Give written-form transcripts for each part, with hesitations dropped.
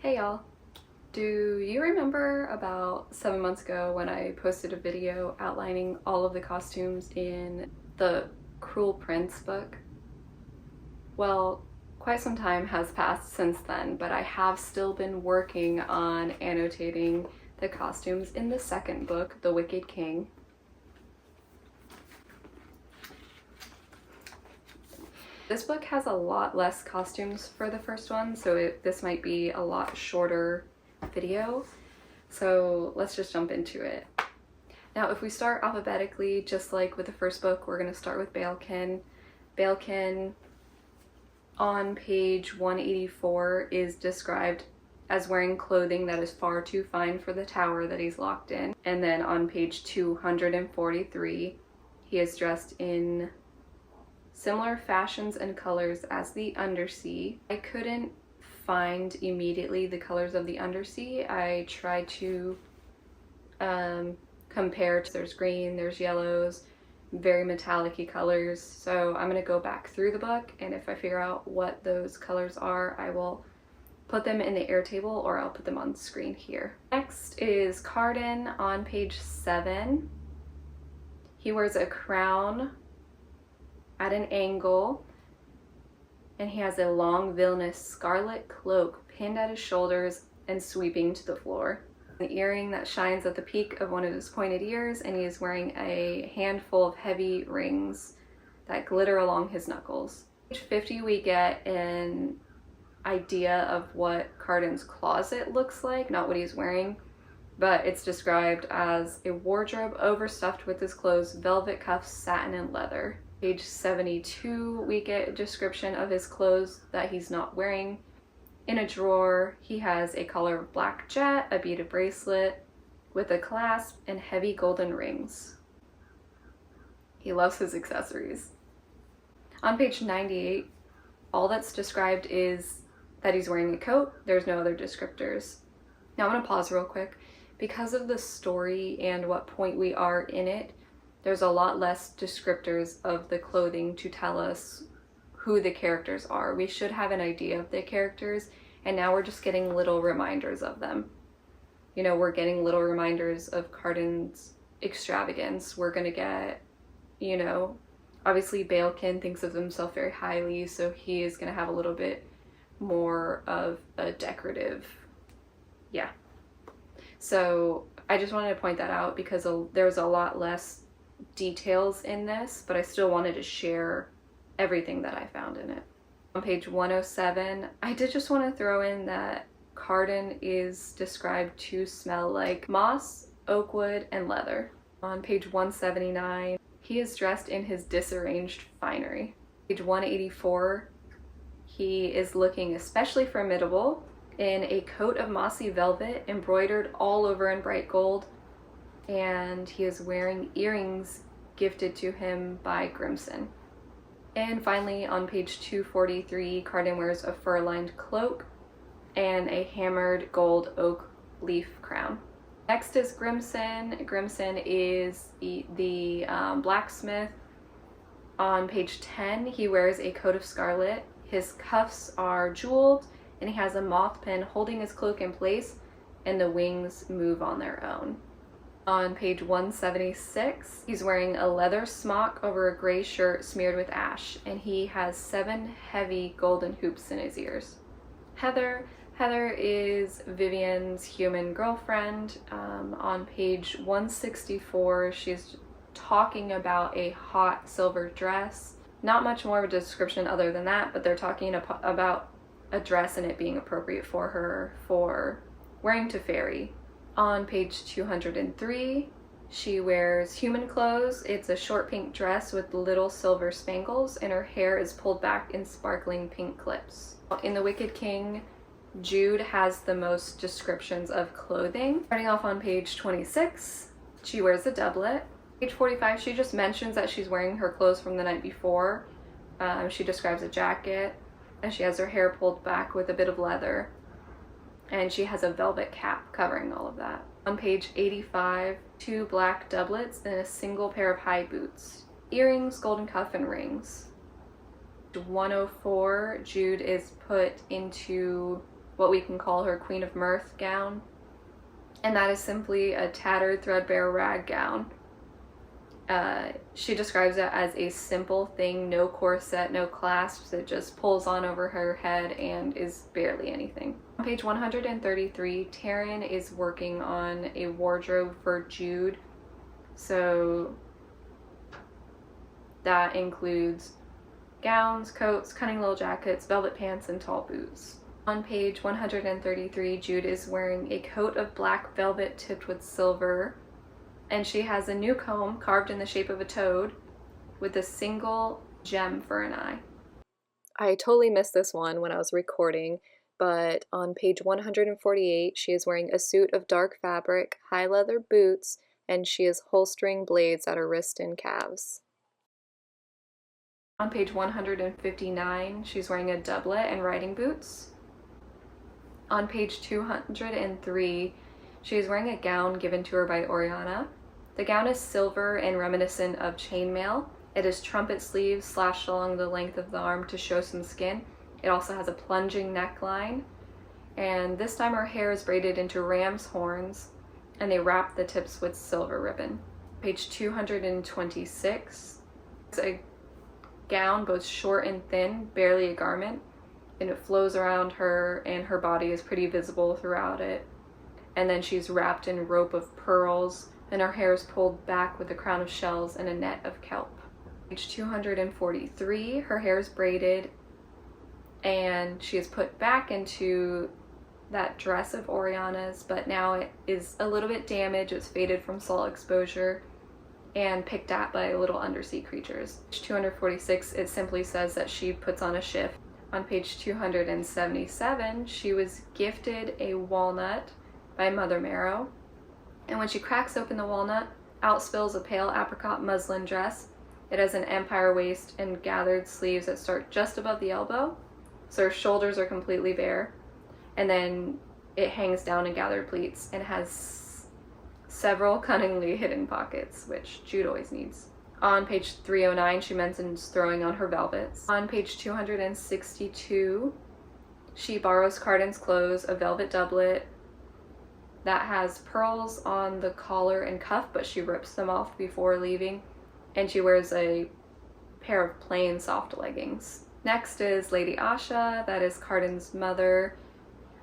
Hey y'all! Do you remember about 7 months ago when I posted a video outlining all of the costumes in the Cruel Prince book? Well, quite some time has passed since then, but I have still been working on annotating the costumes in the second book, The Wicked King. This book has a lot less costumes for the first one, so this might be a lot shorter video. So let's just jump into it. Now, if we start alphabetically, just like with the first book, we're going to start with Baelkin. Baelkin on page 184 is described as wearing clothing that is far too fine for the tower that he's locked in. And then on page 243, he is dressed in similar fashions and colors as the Undersea. I couldn't find immediately the colors of the Undersea. I tried to compare. There's green, there's yellows, very metallic-y colors. So I'm gonna go back through the book, and if I figure out what those colors are, I will put them in the Airtable or I'll put them on the screen here. Next is Cardan on page 7. He wears a crown at an angle, and he has a long villainous scarlet cloak pinned at his shoulders and sweeping to the floor. An earring that shines at the peak of one of his pointed ears, and he is wearing a handful of heavy rings that glitter along his knuckles. Page 50 we get an idea of what Cardan's closet looks like, not what he's wearing, but it's described as a wardrobe overstuffed with his clothes, velvet cuffs, satin, and leather. Page 72, we get a description of his clothes that he's not wearing. In a drawer, he has a collar of black jet, a beaded bracelet with a clasp, and heavy golden rings. He loves his accessories. On page 98, all that's described is that he's wearing a coat. There's no other descriptors. Now I'm gonna pause real quick. Because of the story and what point we are in it, there's a lot less descriptors of the clothing to tell us who the characters are. We should have an idea of the characters, and now we're just getting little reminders of them. You know, we're getting little reminders of Cardan's extravagance. We're gonna get, you know, obviously Baelkin thinks of himself very highly, so he is gonna have a little bit more of a decorative, yeah. So I just wanted to point that out because there's a lot less details in this, but I still wanted to share everything that I found in it. On page 107, I did just want to throw in that Cardan is described to smell like moss, oak wood, and leather. On page 179, he is dressed in his disarranged finery. Page 184, he is looking especially formidable in a coat of mossy velvet embroidered all over in bright gold, and he is wearing earrings gifted to him by Grimson. And finally, on page 243, Cardan wears a fur-lined cloak and a hammered gold oak leaf crown. Next is Grimson. Grimson is the blacksmith. On page 10, he wears a coat of scarlet. His cuffs are jeweled, and he has a moth pin holding his cloak in place, and the wings move on their own. On page 176, he's wearing a leather smock over a gray shirt smeared with ash, and he has 7 heavy golden hoops in his ears. Heather is Vivian's human girlfriend. On page 164, she's talking about a hot silver dress. Not much more of a description other than that, but they're talking about a dress and it being appropriate for her for wearing to ferry. On page 203, she wears human clothes. It's a short pink dress with little silver spangles, and her hair is pulled back in sparkling pink clips. In The Wicked King, Jude has the most descriptions of clothing. Starting off on page 26, she wears a doublet. Page 45, she just mentions that she's wearing her clothes from the night before. She describes a jacket, and she has her hair pulled back with a bit of leather, and she has a velvet cap covering all of that. On page 85, 2 black doublets and a single pair of high boots. Earrings, golden cuff, and rings. 104, Jude is put into what we can call her Queen of Mirth gown. And that is simply a tattered, threadbare rag gown. She describes it as a simple thing, no corset, no clasps. It just pulls on over her head and is barely anything. On page 133, Taryn is working on a wardrobe for Jude. So that includes gowns, coats, cunning little jackets, velvet pants, and tall boots. On page 133, Jude is wearing a coat of black velvet tipped with silver, and she has a new comb carved in the shape of a toad with a single gem for an eye. I totally missed this one when I was recording, but on page 148, she is wearing a suit of dark fabric, high leather boots, and she is holstering blades at her wrist and calves. On page 159, she's wearing a doublet and riding boots. On page 203, she is wearing a gown given to her by Oriana. The gown is silver and reminiscent of chainmail. It is trumpet sleeves slashed along the length of the arm to show some skin. It also has a plunging neckline, and this time her hair is braided into ram's horns, and they wrap the tips with silver ribbon. Page 226, it's a gown, both short and thin, barely a garment, and it flows around her, and her body is pretty visible throughout it. And then she's wrapped in rope of pearls, and her hair is pulled back with a crown of shells and a net of kelp. Page 243, her hair is braided, and she is put back into that dress of Oriana's, but now it is a little bit damaged. It's faded from salt exposure and picked at by little undersea creatures. Page 246, it simply says that she puts on a shift. On page 277, she was gifted a walnut by Mother Marrow, and when she cracks open the walnut, out spills a pale apricot muslin dress. It has an empire waist and gathered sleeves that start just above the elbow, so her shoulders are completely bare, and then it hangs down in gathered pleats and has several cunningly hidden pockets, which Jude always needs. On page 309, she mentions throwing on her velvets. On page 262, she borrows Cardan's clothes, a velvet doublet that has pearls on the collar and cuff, but she rips them off before leaving, and she wears a pair of plain soft leggings. Next is Lady Asha, that is Cardan's mother.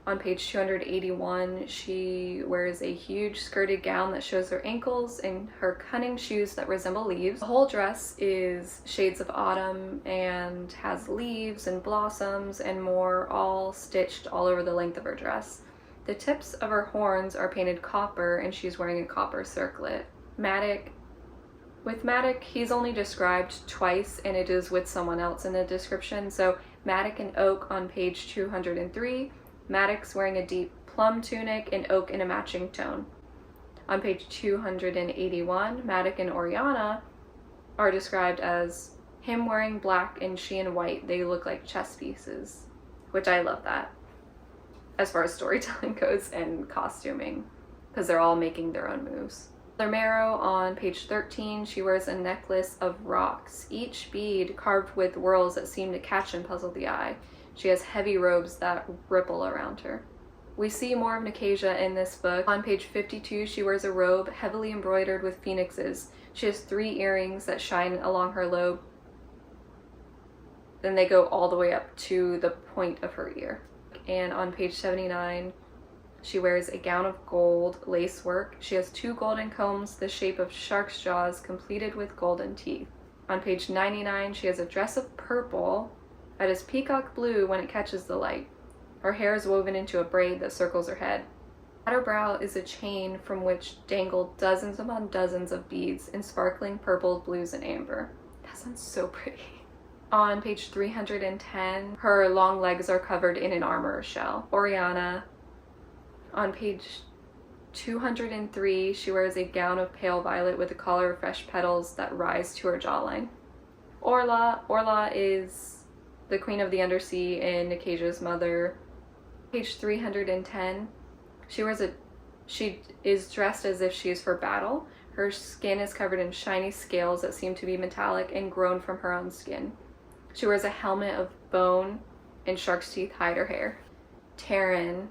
On page 281, she wears a huge skirted gown that shows her ankles and her cunning shoes that resemble leaves. The whole dress is shades of autumn and has leaves and blossoms and more all stitched all over the length of her dress. The tips of her horns are painted copper, and she's wearing a copper circlet. With Matic, he's only described twice, and it is with someone else in the description. So Matic and Oak on page 203. Maddox wearing a deep plum tunic and Oak in a matching tone. On page 281, Maddox and Oriana are described as him wearing black and she in white. They look like chess pieces, which I love that as far as storytelling goes and costuming, because they're all making their own moves. Mother Marrow on page 13, she wears a necklace of rocks, each bead carved with whorls that seem to catch and puzzle the eye. She has heavy robes that ripple around her. We see more of Nicasia in this book. On page 52, she wears a robe heavily embroidered with phoenixes. She has 3 earrings that shine along her lobe. Then they go all the way up to the point of her ear. And on page 79, she wears a gown of gold lacework. She has 2 golden combs the shape of shark's jaws completed with golden teeth. On page 99, she has a dress of purple that is peacock blue when it catches the light. Her hair is woven into a braid that circles her head. At her brow is a chain from which dangle dozens upon dozens of beads in sparkling purple, blues, and amber. That sounds so pretty. On page 310, her long legs are covered in an armor shell. Oriana, on page 203, she wears a gown of pale violet with a collar of fresh petals that rise to her jawline. Orla is the Queen of the Undersea and Nicasia's mother. Page 310, she is dressed as if she is for battle. Her skin is covered in shiny scales that seem to be metallic and grown from her own skin. She wears a helmet of bone, and shark's teeth hide her hair. Taryn,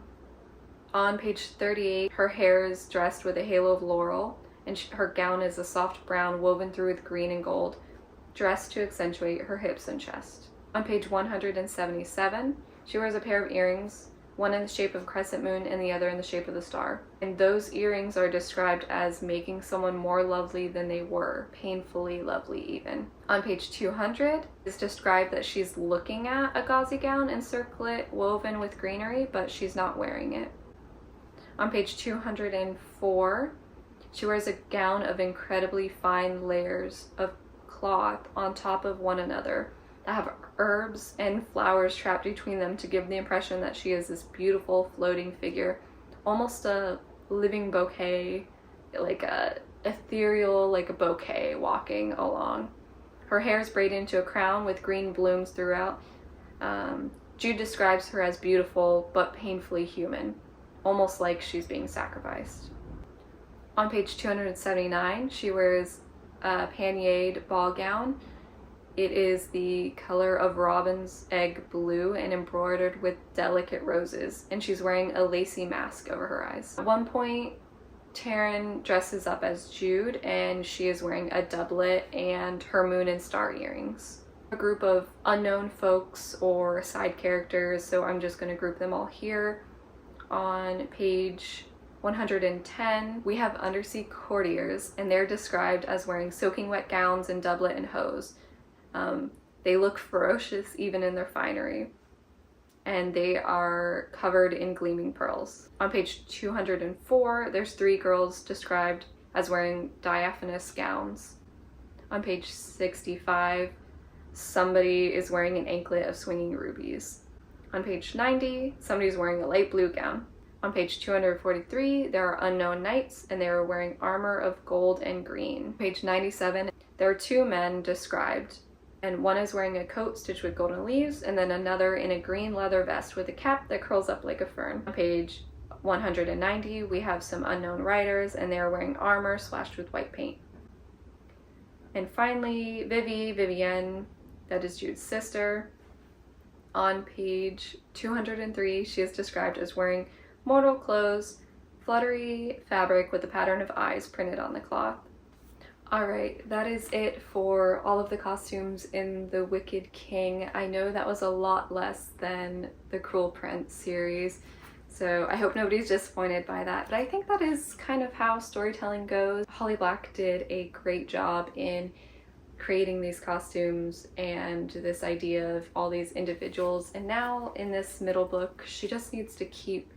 on page 38, her hair is dressed with a halo of laurel, and her gown is a soft brown woven through with green and gold, dressed to accentuate her hips and chest. On page 177, she wears a pair of earrings, one in the shape of a crescent moon and the other in the shape of the star. And those earrings are described as making someone more lovely than they were, painfully lovely even. On page 200, it's described that she's looking at a gauzy gown and circlet woven with greenery, but she's not wearing it. On page 204, she wears a gown of incredibly fine layers of cloth on top of one another that have herbs and flowers trapped between them to give the impression that she is this beautiful floating figure, almost a living bouquet, like a ethereal, like a bouquet walking along. Her hair is braided into a crown with green blooms throughout. Jude describes her as beautiful but painfully human, almost like she's being sacrificed. On page 279, she wears a pannier ball gown. It is the color of robin's egg blue and embroidered with delicate roses, and she's wearing a lacy mask over her eyes. At one point, Taryn dresses up as Jude, and she is wearing a doublet and her moon and star earrings. A group of unknown folks or side characters, so I'm just going to group them all here. On page 110, we have undersea courtiers, and they're described as wearing soaking wet gowns and doublet and hose. They look ferocious even in their finery, and they are covered in gleaming pearls. On page 204, there's 3 girls described as wearing diaphanous gowns. On page 65, somebody is wearing an anklet of swinging rubies. On page 90, somebody's wearing a light blue gown. On page 243, there are unknown knights, and they are wearing armor of gold and green. Page 97, there are 2 men described, and one is wearing a coat stitched with golden leaves, and then another in a green leather vest with a cap that curls up like a fern. On page 190, we have some unknown riders, and they are wearing armor splashed with white paint. And finally, Vivienne, that is Jude's sister. On page 203, she is described as wearing mortal clothes, fluttery fabric with a pattern of eyes printed on the cloth. Alright, that is it for all of the costumes in The Wicked King. I know that was a lot less than the Cruel Prince series, so I hope nobody's disappointed by that, but I think that is kind of how storytelling goes. Holly Black did a great job in creating these costumes and this idea of all these individuals, and now in this middle book, she just needs to keep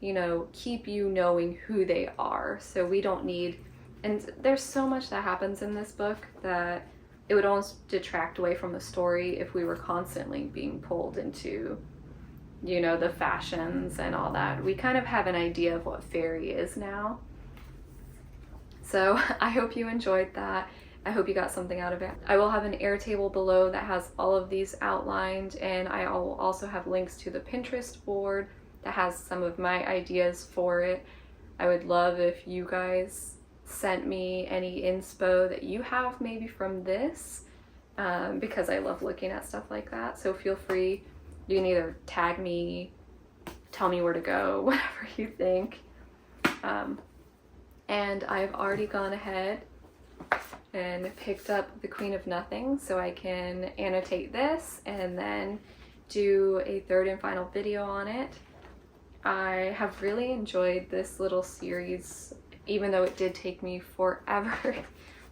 you knowing who they are, so we don't need. And there's so much that happens in this book that it would almost detract away from the story if we were constantly being pulled into, the fashions and all that. We kind of have an idea of what fairy is now. So I hope you enjoyed that. I hope you got something out of it. I will have an Airtable below that has all of these outlined, and I will also have links to the Pinterest board that has some of my ideas for it. I would love if you guys sent me any inspo that you have maybe from this, because I love looking at stuff like that. So feel free, you can either tag me, tell me where to go, whatever you think. And I've already gone ahead and picked up the Queen of Nothing so I can annotate this and then do a 3rd and final video on it. I have really enjoyed this little series, even though it did take me forever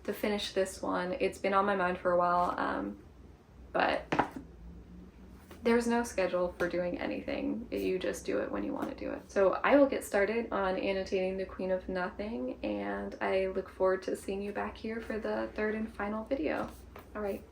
to finish this one. It's been on my mind for a while, but there's no schedule for doing anything. You just do it when you want to do it. So I will get started on annotating the Queen of Nothing, and I look forward to seeing you back here for the 3rd and final video. All right.